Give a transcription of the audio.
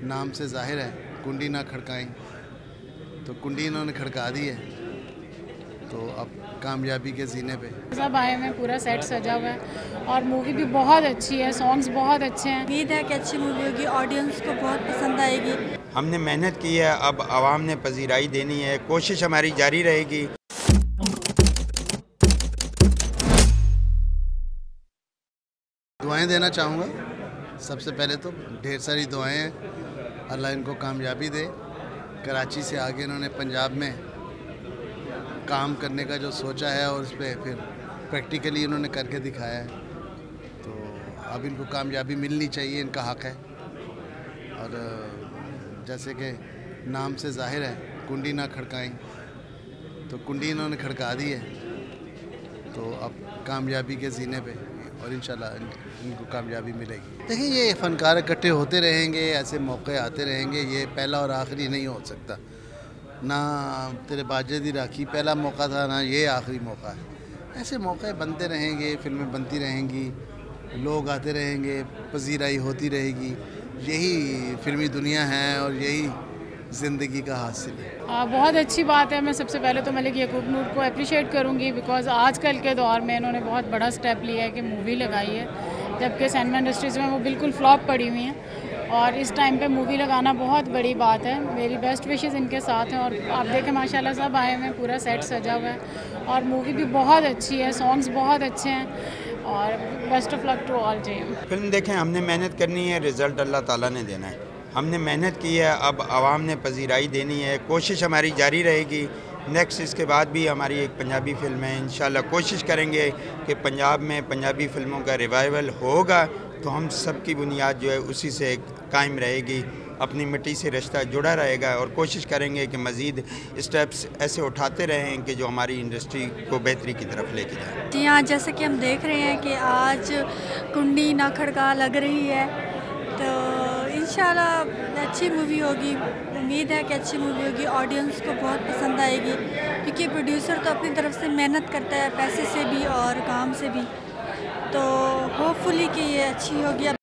नाम से जाहिर है कुंडी ना खड़काएं, तो कुंडी इन्होंने खड़का दी है, तो अब कामयाबी के जीने पे सब आए हुए हैं, पूरा सेट सजा हुआ है और मूवी भी बहुत अच्छी है, सॉन्ग्स बहुत अच्छे हैं। उम्मीद है कि अच्छी मूवी होगी, ऑडियंस को बहुत पसंद आएगी। हमने मेहनत की है, अब आवाम ने पजीराई देनी है, कोशिश हमारी जारी रहेगी। दुआएं देना चाहूँगा। सबसे पहले तो ढेर सारी दुआएं हैं, अल्लाह इनको कामयाबी दे। कराची से आगे इन्होंने पंजाब में काम करने का जो सोचा है और उस पर फिर प्रैक्टिकली इन्होंने करके दिखाया है, तो अब इनको कामयाबी मिलनी चाहिए, इनका हक़ है। और जैसे कि नाम से जाहिर है कुंडी ना खड़काएं, तो कुंडी इन्होंने खड़का दी है, तो अब कामयाबी के जीने पे और इंशाल्लाह इनको कामयाबी मिलेगी। देखिए, ये फ़नकार इकट्ठे होते रहेंगे, ऐसे मौके आते रहेंगे, ये पहला और आखिरी नहीं हो सकता। ना तेरे बाजे दी राखी पहला मौका था, ना ये आखिरी मौका है। ऐसे मौके बनते रहेंगे, फिल्में बनती रहेंगी, लोग आते रहेंगे, पजीराई होती रहेगी। यही फिल्मी दुनिया है और यही ज़िंदगी का हासिल है। बहुत अच्छी बात है। मैं सबसे पहले तो मलिक याकूब नूर को अप्रिशिएट करूंगी, बिकॉज़ आजकल के दौर में इन्होंने बहुत बड़ा स्टेप लिया है कि मूवी लगाई है, जबकि सिनेमा इंडस्ट्रीज़ में वो बिल्कुल फ्लॉप पड़ी हुई हैं और इस टाइम पे मूवी लगाना बहुत बड़ी बात है। मेरी बेस्ट विशेस इनके साथ हैं और आप देखें माशाल्लाह सब आए हुए हैं, पूरा सेट सजा हुआ है और मूवी भी बहुत अच्छी है, सॉन्ग्स बहुत अच्छे हैं और best of luck to all team. Film देखें, हमने मेहनत करनी है, रिज़ल्ट अल्लाह ताला ने देना है। हमने मेहनत की है, अब आवाम ने पजीराई देनी है, कोशिश हमारी जारी रहेगी। नेक्स्ट इसके बाद भी हमारी एक पंजाबी फ़िल्म है, इंशाल्लाह कोशिश करेंगे कि पंजाब में पंजाबी फ़िल्मों का रिवाइवल होगा, तो हम सब की बुनियाद जो है उसी से कायम रहेगी, अपनी मिट्टी से रिश्ता जुड़ा रहेगा और कोशिश करेंगे कि मज़ीद स्टेप्स ऐसे उठाते रहें कि जो हमारी इंडस्ट्री को बेहतरी की तरफ लेके जाए। जी हाँ, जैसे कि हम देख रहे हैं कि आज कुंडी ना खड़का लग रही है, तो इंशाल्लाह अच्छी मूवी होगी। उम्मीद है कि अच्छी मूवी होगी, ऑडियंस को बहुत पसंद आएगी, क्योंकि प्रोड्यूसर तो अपनी तरफ से मेहनत करता है, पैसे से भी और काम से भी, तो होपफुली कि ये अच्छी होगी। अब